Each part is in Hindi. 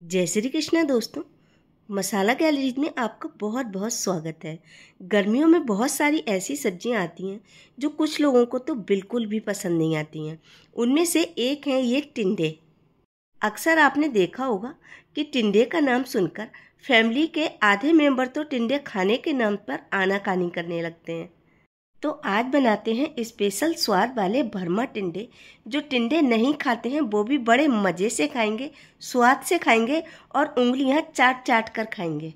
जय श्री कृष्णा दोस्तों। मसाला गैलरीज में आपका बहुत बहुत स्वागत है। गर्मियों में बहुत सारी ऐसी सब्जियां आती हैं जो कुछ लोगों को तो बिल्कुल भी पसंद नहीं आती हैं। उनमें से एक है ये टिंडे। अक्सर आपने देखा होगा कि टिंडे का नाम सुनकर फैमिली के आधे मेंबर तो टिंडे खाने के नाम पर आनाकानी करने लगते हैं। तो आज बनाते हैं स्पेशल स्वाद वाले भरमा टिंडे। जो टिंडे नहीं खाते हैं वो भी बड़े मज़े से खाएंगे, स्वाद से खाएंगे और उंगलियां चाट चाट कर खाएंगे।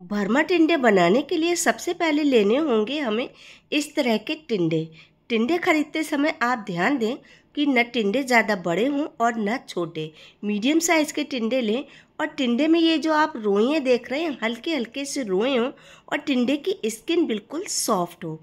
भरमा टिंडे बनाने के लिए सबसे पहले लेने होंगे हमें इस तरह के टिंडे। टिंडे खरीदते समय आप ध्यान दें कि न टिंडे ज़्यादा बड़े हों और न छोटे, मीडियम साइज़ के टिंडे लें। और टिंडे में ये जो आप रोइयाँ देख रहे हैं, हल्के हल्के से रोए हों और टिंडे की स्किन बिल्कुल सॉफ्ट हो।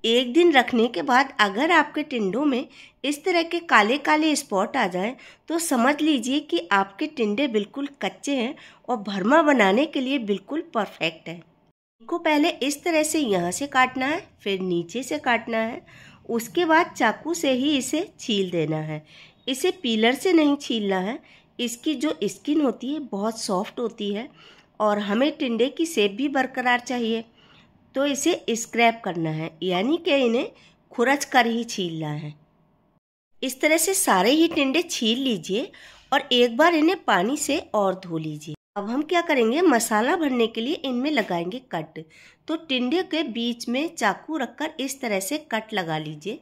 एक दिन रखने के बाद अगर आपके टिंडों में इस तरह के काले काले स्पॉट आ जाए तो समझ लीजिए कि आपके टिंडे बिल्कुल कच्चे हैं और भरमा बनाने के लिए बिल्कुल परफेक्ट है। इनको पहले इस तरह से यहाँ से काटना है, फिर नीचे से काटना है। उसके बाद चाकू से ही इसे छील देना है। इसे पीलर से नहीं छीलना है। इसकी जो स्किन होती है बहुत सॉफ्ट होती है और हमें टिंडे की शेप भी बरकरार चाहिए, तो इसे स्क्रैप करना है, यानी कि इन्हें खुरच कर ही छीलना है। इस तरह से सारे ही टिंडे छील लीजिए और एक बार इन्हें पानी से और धो लीजिए। अब हम क्या करेंगे, मसाला भरने के लिए इनमें लगाएंगे कट। तो टिंडे के बीच में चाकू रखकर इस तरह से कट लगा लीजिए।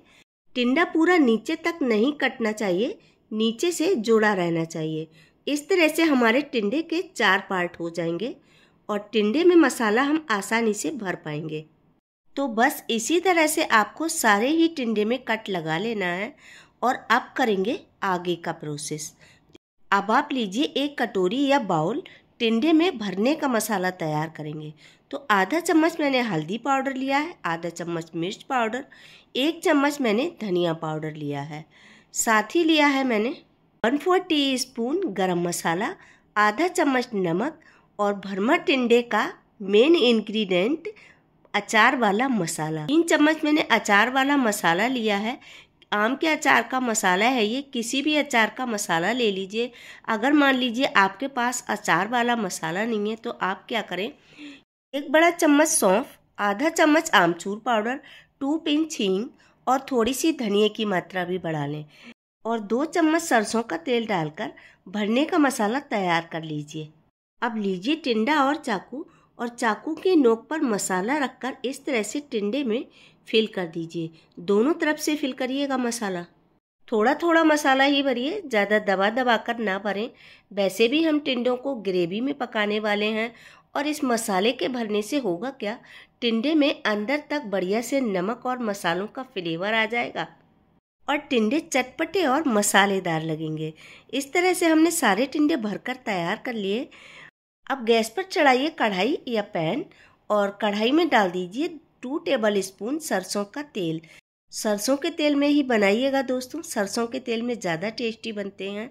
टिंडा पूरा नीचे तक नहीं कटना चाहिए, नीचे से जुड़ा रहना चाहिए। इस तरह से हमारे टिंडे के 4 पार्ट हो जाएंगे और टिंडे में मसाला हम आसानी से भर पाएंगे। तो बस इसी तरह से आपको सारे ही टिंडे में कट लगा लेना है। और अब करेंगे आगे का प्रोसेस। अब आप लीजिए एक कटोरी या बाउल, टिंडे में भरने का मसाला तैयार करेंगे। तो आधा चम्मच मैंने हल्दी पाउडर लिया है, आधा चम्मच मिर्च पाउडर, 1 चम्मच मैंने धनिया पाउडर लिया है, साथ ही लिया है मैंने 1/4 टीस्पून गरम मसाला, आधा चम्मच नमक और भरमा टिंडे का मेन इंग्रेडिएंट अचार वाला मसाला। 3 चम्मच मैंने अचार वाला मसाला लिया है। आम के अचार का मसाला है ये, किसी भी अचार का मसाला ले लीजिए। अगर मान लीजिए आपके पास अचार वाला मसाला नहीं है तो आप क्या करें, 1 बड़ा चम्मच सौंफ, आधा चम्मच आमचूर पाउडर, 2 पिंच हींग और थोड़ी सी धनिया की मात्रा भी बढ़ा लें और 2 चम्मच सरसों का तेल डालकर भरने का मसाला तैयार कर लीजिए। अब लीजिए टिंडा और चाकू की नोक पर मसाला रखकर इस तरह से टिंडे में फिल कर दीजिए। दोनों तरफ से फिल करिएगा मसाला। थोड़ा थोड़ा मसाला ही भरिए, ज़्यादा दबा दबा कर ना भरें। वैसे भी हम टिंडों को ग्रेवी में पकाने वाले हैं और इस मसाले के भरने से होगा क्या, टिंडे में अंदर तक बढ़िया से नमक और मसालों का फ्लेवर आ जाएगा और टिंडे चटपटे और मसालेदार लगेंगे। इस तरह से हमने सारे टिंडे भरकर तैयार कर लिए। अब गैस पर चढ़ाइए कढ़ाई या पैन और कढ़ाई में डाल दीजिए 2 टेबल स्पून सरसों का तेल। सरसों के तेल में ही बनाइएगा दोस्तों, सरसों के तेल में ज़्यादा टेस्टी बनते हैं।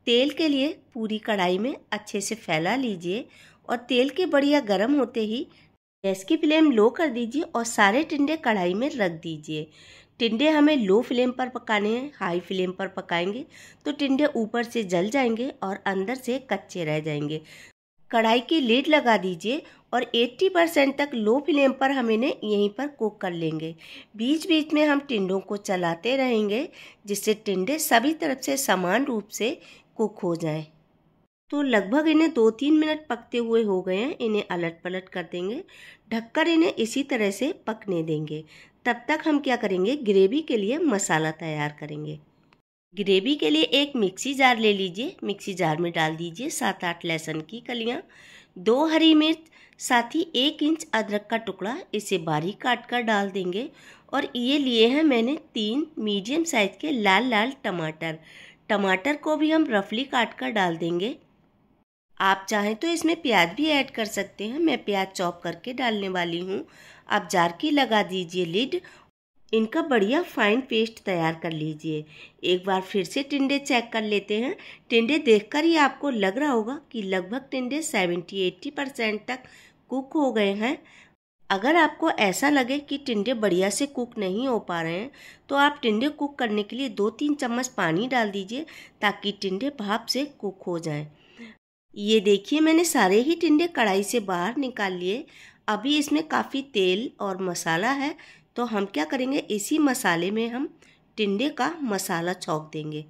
तेल के लिए पूरी कढ़ाई में अच्छे से फैला लीजिए और तेल के बढ़िया गर्म होते ही गैस की फ्लेम लो कर दीजिए और सारे टिंडे कढ़ाई में रख दीजिए। टिंडे हमें लो फ्लेम पर पकाने हैं, हाई फ्लेम पर पकाएंगे तो टिंडे ऊपर से जल जाएंगे और अंदर से कच्चे रह जाएंगे। कढ़ाई की लीड लगा दीजिए और 80% तक लो फ्लेम पर हम इन्हें यहीं पर कुक कर लेंगे। बीच बीच में हम टिंडों को चलाते रहेंगे जिससे टिंडे सभी तरफ से समान रूप से कुक हो जाएं। तो लगभग इन्हें 2-3 मिनट पकते हुए हो गए हैं। इन्हें अलट पलट कर देंगे, ढककर इन्हें इसी तरह से पकने देंगे। तब तक हम क्या करेंगे, ग्रेवी के लिए मसाला तैयार करेंगे। ग्रेवी के लिए एक मिक्सी जार ले लीजिए। मिक्सी जार में डाल दीजिए 7-8 लहसुन की कलियां, 2 हरी मिर्च, साथ ही 1 इंच अदरक का टुकड़ा, इसे बारीक काट कर डाल देंगे। और ये लिए हैं मैंने 3 मीडियम साइज के लाल लाल टमाटर। टमाटर को भी हम रफली काट कर डाल देंगे। आप चाहें तो इसमें प्याज भी ऐड कर सकते हैं, मैं प्याज चॉप करके डालने वाली हूँ। आप जार की लगा दीजिए लिड, इनका बढ़िया फाइन पेस्ट तैयार कर लीजिए। एक बार फिर से टिंडे चेक कर लेते हैं। टिंडे देखकर ही आपको लग रहा होगा कि लगभग टिंडे 70-80% तक कुक हो गए हैं। अगर आपको ऐसा लगे कि टिंडे बढ़िया से कुक नहीं हो पा रहे हैं तो आप टिंडे कुक करने के लिए 2-3 चम्मच पानी डाल दीजिए ताकि टिंडे भाप से कुक हो जाएं। ये देखिए मैंने सारे ही टिंडे कढ़ाई से बाहर निकाल लिए। अभी इसमें काफ़ी तेल और मसाला है, तो हम क्या करेंगे, इसी मसाले में हम टिंडे का मसाला छौंक देंगे।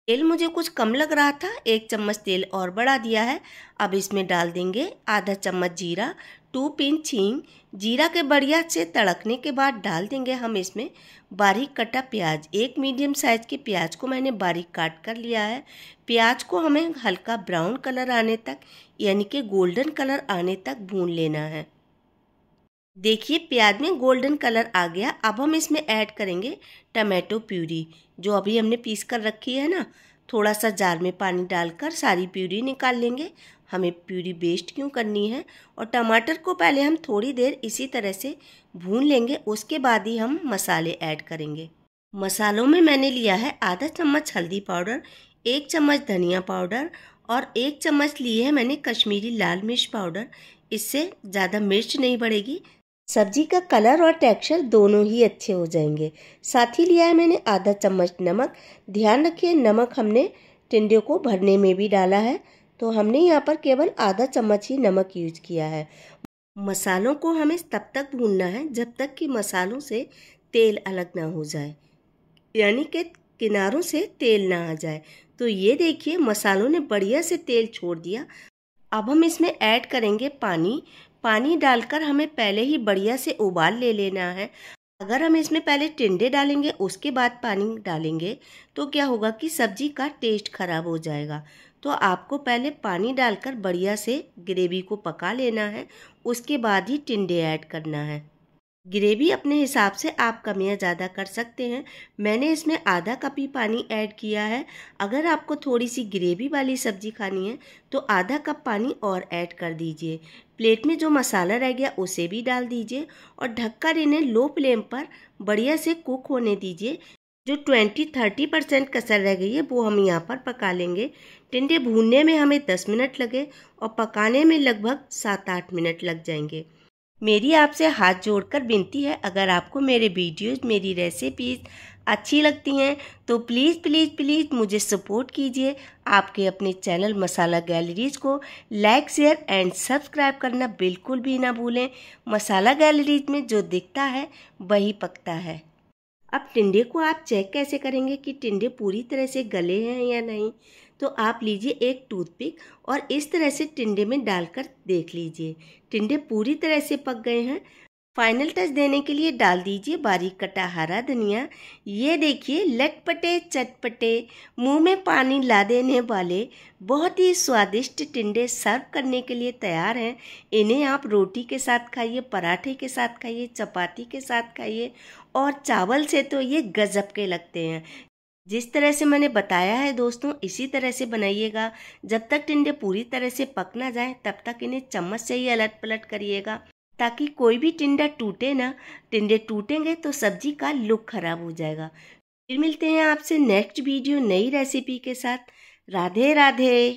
तेल मुझे कुछ कम लग रहा था, 1 चम्मच तेल और बढ़ा दिया है। अब इसमें डाल देंगे आधा चम्मच जीरा, 2 पिंच हींग। जीरा के बढ़िया से तड़कने के बाद डाल देंगे हम इसमें बारीक कटा प्याज। एक मीडियम साइज़ के प्याज को मैंने बारीक काट कर लिया है। प्याज को हमें हल्का ब्राउन कलर आने तक, यानी कि गोल्डन कलर आने तक भून लेना है। देखिए प्याज में गोल्डन कलर आ गया। अब हम इसमें ऐड करेंगे टमाटो प्यूरी, जो अभी हमने पीस कर रखी है ना। थोड़ा सा जार में पानी डालकर सारी प्यूरी निकाल लेंगे। हमें प्यूरी वेस्ट क्यों करनी है। और टमाटर को पहले हम थोड़ी देर इसी तरह से भून लेंगे, उसके बाद ही हम मसाले ऐड करेंगे। मसालों में मैंने लिया है आधा चम्मच हल्दी पाउडर, 1 चम्मच धनिया पाउडर और 1 चम्मच लिए है मैंने कश्मीरी लाल मिर्च पाउडर। इससे ज़्यादा मिर्च नहीं बढ़ेगी, सब्जी का कलर और टेक्सचर दोनों ही अच्छे हो जाएंगे। साथ ही लिया है मैंने आधा चम्मच नमक। ध्यान रखिए नमक हमने टिंडे को भरने में भी डाला है, तो हमने यहाँ पर केवल आधा चम्मच ही नमक यूज किया है। मसालों को हमें तब तक भूनना है जब तक कि मसालों से तेल अलग ना हो जाए, यानी कि किनारों से तेल ना आ जाए। तो ये देखिए मसालों ने बढ़िया से तेल छोड़ दिया। अब हम इसमें ऐड करेंगे पानी। पानी डालकर हमें पहले ही बढ़िया से उबाल ले लेना है। अगर हम इसमें पहले टिंडे डालेंगे उसके बाद पानी डालेंगे तो क्या होगा कि सब्जी का टेस्ट खराब हो जाएगा। तो आपको पहले पानी डालकर बढ़िया से ग्रेवी को पका लेना है, उसके बाद ही टिंडे ऐड करना है। ग्रेवी अपने हिसाब से आप कम या ज़्यादा कर सकते हैं। मैंने इसमें आधा कप ही पानी ऐड किया है। अगर आपको थोड़ी सी ग्रेवी वाली सब्जी खानी है तो आधा कप पानी और ऐड कर दीजिए। प्लेट में जो मसाला रह गया उसे भी डाल दीजिए और ढककर इन्हें लो फ्लेम पर बढ़िया से कुक होने दीजिए। जो 20-30% कसर रह गई है वो हम यहाँ पर पका लेंगे। टिंडे भूनने में हमें 10 मिनट लगे और पकाने में लगभग 7-8 मिनट लग जाएंगे। मेरी आपसे हाथ जोड़कर विनती है, अगर आपको मेरे वीडियोज़, मेरी रेसिपीज़ अच्छी लगती हैं तो प्लीज़ प्लीज़ प्लीज़ मुझे सपोर्ट कीजिए। आपके अपने चैनल मसाला गैलरीज़ को लाइक, शेयर एंड सब्सक्राइब करना बिल्कुल भी ना भूलें। मसाला गैलरीज़ में जो दिखता है वही पकता है। अब टिंडे को आप चेक कैसे करेंगे कि टिंडे पूरी तरह से गले हैं या नहीं। तो आप लीजिए एक टूथपिक और इस तरह से टिंडे में डालकर देख लीजिए टिंडे पूरी तरह से पक गए हैं। फाइनल टच देने के लिए डाल दीजिए बारीक कटा हरा धनिया। ये देखिए लटपटे चटपटे मुंह में पानी ला देने वाले बहुत ही स्वादिष्ट टिंडे सर्व करने के लिए तैयार हैं। इन्हें आप रोटी के साथ खाइए, पराठे के साथ खाइए, चपाती के साथ खाइए और चावल से तो ये गजब के लगते हैं। जिस तरह से मैंने बताया है दोस्तों, इसी तरह से बनाइएगा। जब तक टिंडे पूरी तरह से पक ना जाए तब तक इन्हें चम्मच से ही अलट पलट करिएगा, ताकि कोई भी टिंडा टूटे ना। टिंडे टूटेंगे तो सब्जी का लुक खराब हो जाएगा। फिर मिलते हैं आपसे नेक्स्ट वीडियो नई रेसिपी के साथ। राधे राधे।